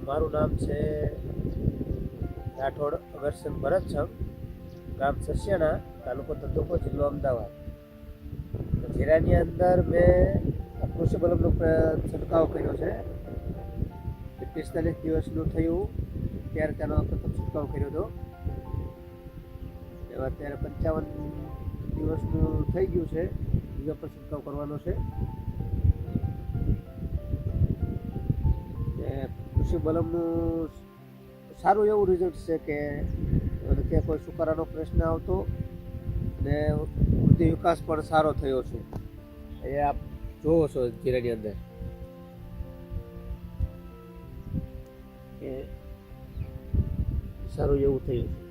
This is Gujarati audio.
મારું નામ છે રાઠોડ અગરસિંહ ભરતસંગ, ગામ સસ્યાણા, તાલુકો ધંધુકો, જિલ્લો અમદાવાદ. જીરાની અંદર મેં કૃષિ બલમનો છંટકાવ કર્યો છે. 45 દિવસનું થયું ત્યારે તેનો પ્રથમ છંટકાવ કર્યો હતો. એવા અત્યારે 55 દિવસનું થઈ ગયું છે, બીજો પણ છંટકાવ કરવાનો છે. કૃષિ બલમનું સારું એવું રિઝલ્ટ છે કે ત્યાં કોઈ સુકારાનો પ્રશ્ન આવતો અને બુદ્ધિ વિકાસ પણ સારો થયો છે. એ આપ જોવો છો જીરાની અંદર એ સારું એવું થયું છે.